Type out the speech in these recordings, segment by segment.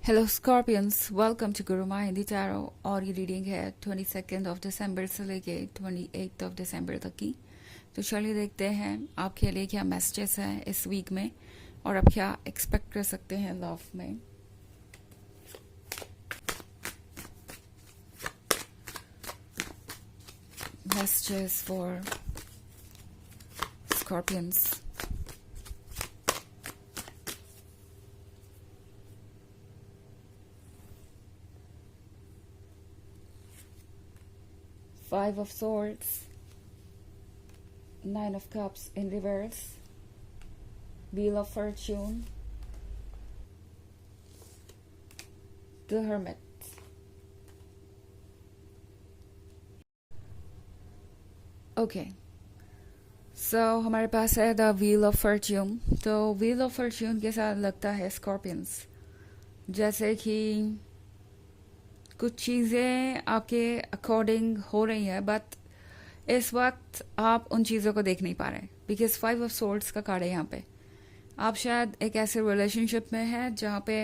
Hello Scorpions, welcome to Guruma Hindi tarot. और ये reading है 22 दिसंबर से लेके 28 दिसंबर तक की। तो चलिए देखते हैं आपके लिए क्या मैसेजेस हैं इस वीक में और आप क्या एक्सपेक्ट कर सकते हैं लव में। Messages for Scorpions. Five of Swords, Nine of Cups in reverse, Wheel of Fortune, The Hermit. Okay, so हमारे पास है द व्हील ऑफ फॉर्च्यून। तो व्हील ऑफ फॉर्च्यून के साथ लगता है स्कॉर्पियंस जैसे कि कुछ चीज़ें आपके अकॉर्डिंग हो रही हैं, बट इस वक्त आप उन चीज़ों को देख नहीं पा रहे बिकॉज 5 ऑफ सोर्ड्स का कार्ड है यहाँ पे। आप शायद एक ऐसे रिलेशनशिप में हैं जहाँ पे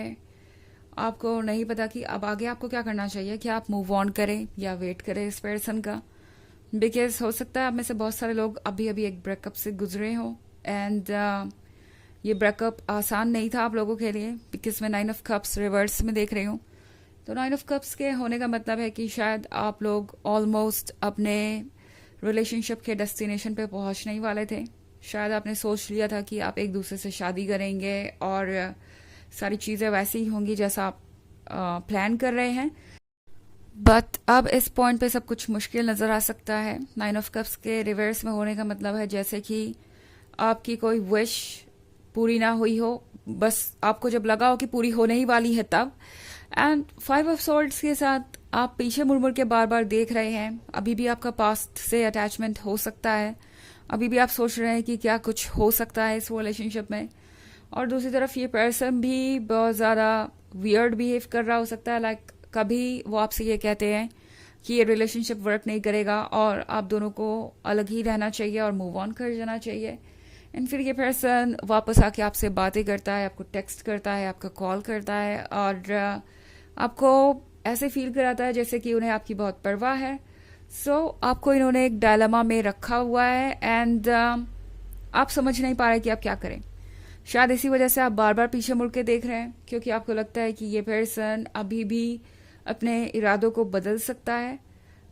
आपको नहीं पता कि अब आगे आपको क्या करना चाहिए, कि आप मूव ऑन करें या वेट करें इस पर्सन का। बिकॉज हो सकता है आप में से बहुत सारे लोग अभी अभी एक ब्रेकअप से गुजरे हों एंड ये ब्रेकअप आसान नहीं था आप लोगों के लिए बिकॉज मैं 9 ऑफ कप्स रिवर्स में देख रही हूँ। तो 9 ऑफ कप्स के होने का मतलब है कि शायद आप लोग ऑलमोस्ट अपने रिलेशनशिप के डेस्टिनेशन पे पहुंचने ही वाले थे। शायद आपने सोच लिया था कि आप एक दूसरे से शादी करेंगे और सारी चीज़ें वैसी ही होंगी जैसा आप प्लान कर रहे हैं। बट अब इस पॉइंट पे सब कुछ मुश्किल नज़र आ सकता है। 9 ऑफ कप्स के रिवर्स में होने का मतलब है जैसे कि आपकी कोई विश पूरी ना हुई हो, बस आपको जब लगा हो कि पूरी होने ही वाली है तब। एंड 5 ऑफ सोर्ड्स के साथ आप पीछे मुड़ मुड़ के बार बार देख रहे हैं। अभी भी आपका पास्ट से अटैचमेंट हो सकता है, अभी भी आप सोच रहे हैं कि क्या कुछ हो सकता है इस रिलेशनशिप में। और दूसरी तरफ ये पर्सन भी बहुत ज़्यादा वियर्ड बिहेव कर रहा हो सकता है। लाइक कभी वो आपसे ये कहते हैं कि ये रिलेशनशिप वर्क नहीं करेगा और आप दोनों को अलग ही रहना चाहिए और मूव ऑन कर जाना चाहिए। एंड फिर ये पर्सन वापस आके आपसे बातें करता है, आपको टेक्स्ट करता है, आपका कॉल करता है और आपको ऐसे फील कराता है जैसे कि उन्हें आपकी बहुत परवाह है। सो आपको इन्होंने एक डायलेमा में रखा हुआ है एंड आप समझ नहीं पा रहे कि आप क्या करें। शायद इसी वजह से आप बार बार पीछे मुड़ के देख रहे हैं क्योंकि आपको लगता है कि ये पर्सन अभी भी अपने इरादों को बदल सकता है।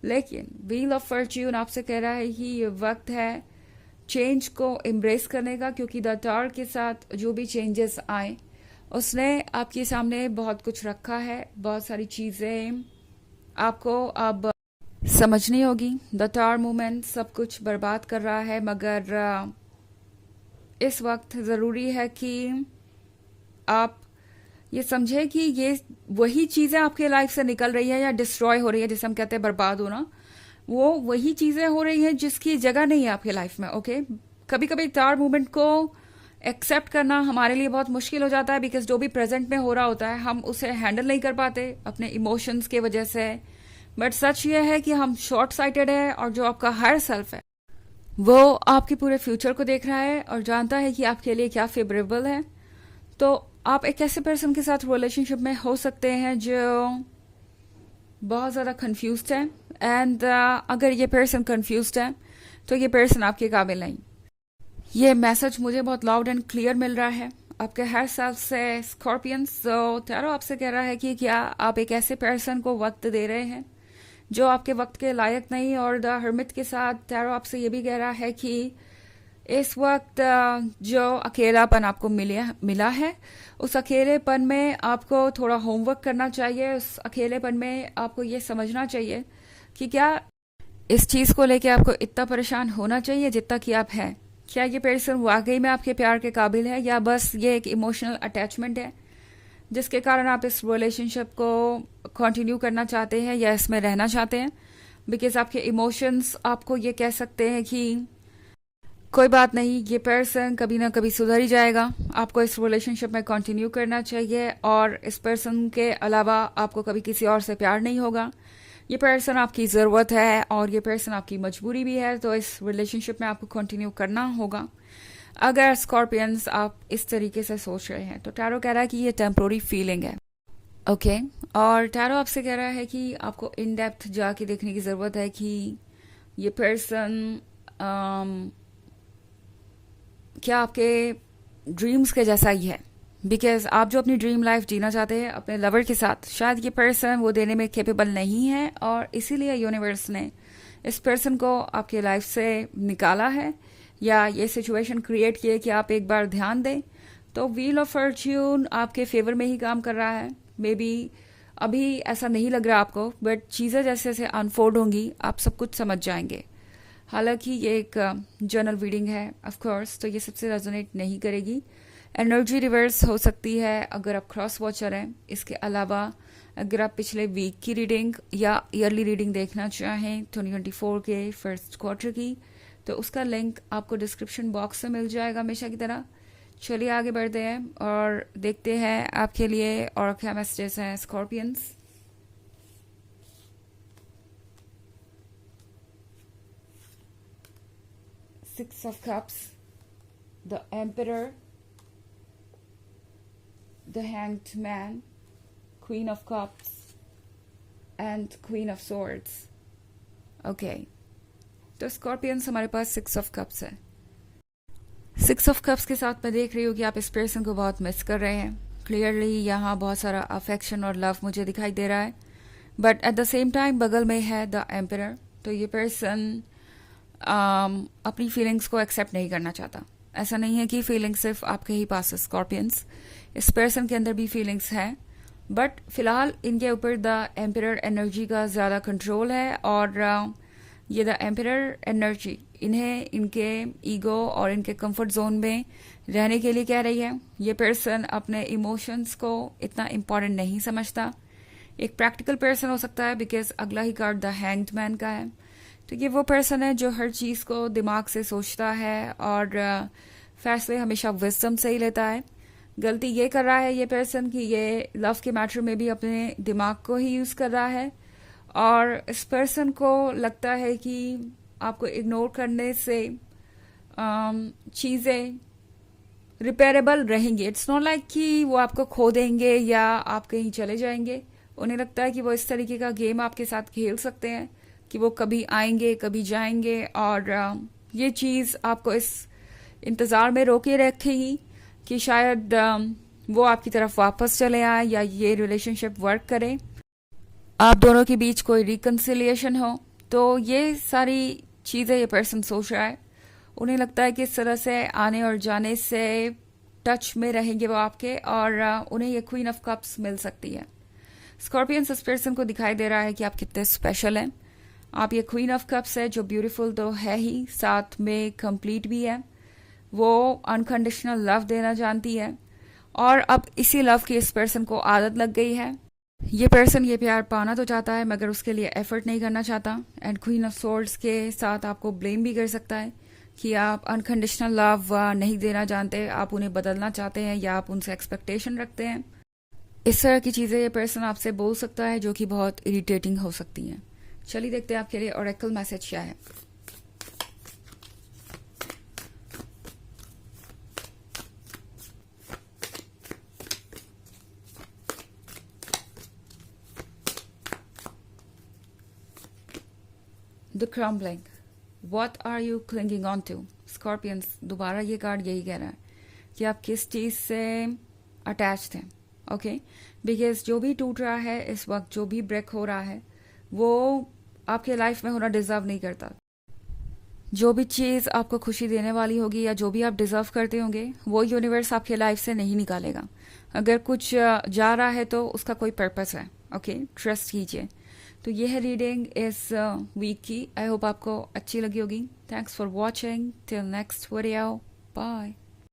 लेकिन व्हील ऑफ फॉर्च्यून आपसे कह रहा है कि ये वक्त है चेंज को एम्ब्रेस करने का, क्योंकि द टावर के साथ जो भी चेंजेस आए उसने आपके सामने बहुत कुछ रखा है, बहुत सारी चीज़ें आपको अब समझनी होगी। द टावर मूवमेंट सब कुछ बर्बाद कर रहा है, मगर इस वक्त ज़रूरी है कि आप ये समझे कि ये वही चीज़ें आपके लाइफ से निकल रही है या डिस्ट्रॉय हो रही है, जिसे हम कहते हैं बर्बाद होना, वो वही चीज़ें हो रही हैं जिसकी जगह नहीं है आपके लाइफ में। ओके, कभी कभी टावर मूवमेंट को एक्सेप्ट करना हमारे लिए बहुत मुश्किल हो जाता है बिकॉज जो भी प्रेजेंट में हो रहा होता है हम उसे हैंडल नहीं कर पाते अपने इमोशंस के वजह से। बट सच ये है कि हम शॉर्ट साइटेड है और जो आपका हायर सेल्फ है वो आपके पूरे फ्यूचर को देख रहा है और जानता है कि आपके लिए क्या फेवरेबल है। तो आप एक ऐसे पर्सन के साथ रिलेशनशिप में हो सकते हैं जो बहुत ज़्यादा कंफ्यूज्ड है एंड अगर ये पर्सन कंफ्यूज्ड है तो ये पर्सन आपके काबिल नहीं। ये मैसेज मुझे बहुत लाउड एंड क्लियर मिल रहा है आपके हर सेल्फ से स्कॉर्पियंस। तो टैरो आपसे कह रहा है कि क्या आप एक ऐसे पर्सन को वक्त दे रहे हैं जो आपके वक्त के लायक नहीं। और द हर्मिट के साथ टैरो आपसे ये भी कह रहा है कि इस वक्त जो अकेलापन आपको मिला है उस अकेलेपन में आपको थोड़ा होमवर्क करना चाहिए। उस अकेलेपन में आपको ये समझना चाहिए कि क्या इस चीज़ को लेके आपको इतना परेशान होना चाहिए जितना कि आप हैं। क्या ये पर्सन वाकई में आपके प्यार के काबिल है या बस ये एक इमोशनल अटैचमेंट है जिसके कारण आप इस रिलेशनशिप को कंटिन्यू करना चाहते हैं या इसमें रहना चाहते हैं। बिकॉज आपके इमोशंस आपको ये कह सकते हैं कि कोई बात नहीं, ये पर्सन कभी ना कभी सुधर ही जाएगा, आपको इस रिलेशनशिप में कंटिन्यू करना चाहिए और इस पर्सन के अलावा आपको कभी किसी और से प्यार नहीं होगा। ये पर्सन आपकी ज़रूरत है और ये पर्सन आपकी मजबूरी भी है, तो इस रिलेशनशिप में आपको कंटिन्यू करना होगा। अगर स्कॉर्पियंस आप इस तरीके से सोच रहे हैं तो टैरो कह रहा है कि ये टेम्पोरी फीलिंग है। ओके। और टैरो आपसे कह रहा है कि आपको इन डेप्थ जाके देखने की ज़रूरत है कि ये पर्सन क्या आपके ड्रीम्स के जैसा ही है। बिकॉज आप जो अपनी ड्रीम लाइफ जीना चाहते हैं अपने लवर के साथ, शायद ये पर्सन वो देने में कैपेबल नहीं है, और इसीलिए यूनिवर्स ने इस पर्सन को आपके लाइफ से निकाला है या ये सिचुएशन क्रिएट की है कि आप एक बार ध्यान दें। तो व्हील ऑफ फॉर्च्यून आपके फेवर में ही काम कर रहा है। मे बी अभी ऐसा नहीं लग रहा आपको, बट चीज़ें जैसे जैसे अनफोल्ड होंगी आप सब कुछ समझ जाएंगे। हालांकि ये एक जर्नल रीडिंग है ऑफ कोर्स, तो ये सबसे रेजोनेट नहीं करेगी। एनर्जी रिवर्स हो सकती है अगर आप क्रॉस वॉचर हैं। इसके अलावा अगर आप पिछले वीक की रीडिंग या ईयरली रीडिंग देखना चाहें 2024 के फर्स्ट क्वार्टर की, तो उसका लिंक आपको डिस्क्रिप्शन बॉक्स में मिल जाएगा हमेशा की तरह। चलिए आगे बढ़ते हैं और देखते हैं आपके लिए और क्या मैसेजेस हैं Scorpions. Six of cups, the emperor, the hanged man, queen of cups and queen of swords. Okay, तो स्कॉर्पियंस हमारे पास सिक्स ऑफ कप्स है। सिक्स ऑफ कप्स के साथ मैं देख रही हूँ कि आप इस पर्सन को बहुत मिस कर रहे हैं। क्लियरली यहाँ बहुत सारा अफेक्शन और लव मुझे दिखाई दे रहा है, but at the same time बगल में है द एम्परर। तो ये पर्सन अपनी फीलिंग्स को एक्सेप्ट नहीं करना चाहता। ऐसा नहीं है कि फीलिंग्स सिर्फ आपके ही पास है स्कॉर्पियंस, इस पर्सन के अंदर भी फीलिंग्स हैं, बट फिलहाल इनके ऊपर द एम्परर एनर्जी का ज़्यादा कंट्रोल है। और ये द एम्परर एनर्जी इन्हें इनके ईगो और इनके कंफर्ट जोन में रहने के लिए कह रही है। ये पर्सन अपने इमोशंस को इतना इम्पोर्टेंट नहीं समझता। एक प्रैक्टिकल पर्सन हो सकता है बिकॉज अगला ही कार्ड द हैंग्ड मैन का है। तो ये वो पर्सन है जो हर चीज़ को दिमाग से सोचता है और फैसले हमेशा विजडम से ही लेता है। गलती ये कर रहा है ये पर्सन कि ये लव के मैटर में भी अपने दिमाग को ही यूज़ कर रहा है, और इस पर्सन को लगता है कि आपको इग्नोर करने से चीज़ें रिपेयरेबल रहेंगी। इट्स नॉट लाइक कि वो आपको खो देंगे या आप कहीं चले जाएंगे। उन्हें लगता है कि वो इस तरीके का गेम आपके साथ खेल सकते हैं कि वो कभी आएंगे कभी जाएंगे, और ये चीज़ आपको इस इंतज़ार में रोके रखेगी कि शायद वो आपकी तरफ वापस चले आए या ये रिलेशनशिप वर्क करे, आप दोनों के बीच कोई रिकन्सिलिएशन हो। तो ये सारी चीज़ें ये पर्सन सोच रहा है। उन्हें लगता है कि इस तरह से आने और जाने से टच में रहेंगे वो आपके, और उन्हें ये क्वीन ऑफ कप्स मिल सकती है। स्कॉर्पियंस इस पर्सन को दिखाई दे रहा है कि आप कितने स्पेशल हैं। आप ये क्वीन ऑफ कप्स है जो ब्यूटीफुल तो है ही, साथ में कंप्लीट भी है। वो अनकंडीशनल लव देना जानती है, और अब इसी लव की इस पर्सन को आदत लग गई है। ये पर्सन ये प्यार पाना तो चाहता है मगर उसके लिए एफर्ट नहीं करना चाहता। एंड क्वीन ऑफ सोर्ड्स के साथ आपको ब्लेम भी कर सकता है कि आप अनकंडीशनल लव नहीं देना जानते, आप उन्हें बदलना चाहते हैं या आप उनसे एक्सपेक्टेशन रखते हैं। इस तरह की चीज़ें ये पर्सन आपसे बोल सकता है जो कि बहुत इरिटेटिंग हो सकती हैं। चलिए देखते हैं आपके लिए ओरेकल मैसेज क्या है। The crumbling, what are you clinging on to. Scorpions दोबारा ये कार्ड यही कह रहा है कि आप किस चीज़ से अटैच थे। ओके, बिकॉज जो भी टूट रहा है इस वक्त, जो भी ब्रेक हो रहा है, वो आपके लाइफ में होना डिजर्व नहीं करता। जो भी चीज़ आपको खुशी देने वाली होगी या जो भी आप डिजर्व करते होंगे वो यूनिवर्स आपके लाइफ से नहीं निकालेगा। अगर कुछ जा रहा है तो उसका कोई पर्पस है। ओके, ट्रस्ट कीजिए। तो ये है रीडिंग इस वीक की। आई होप आपको अच्छी लगी होगी। Thanks for watching. Till next video, bye.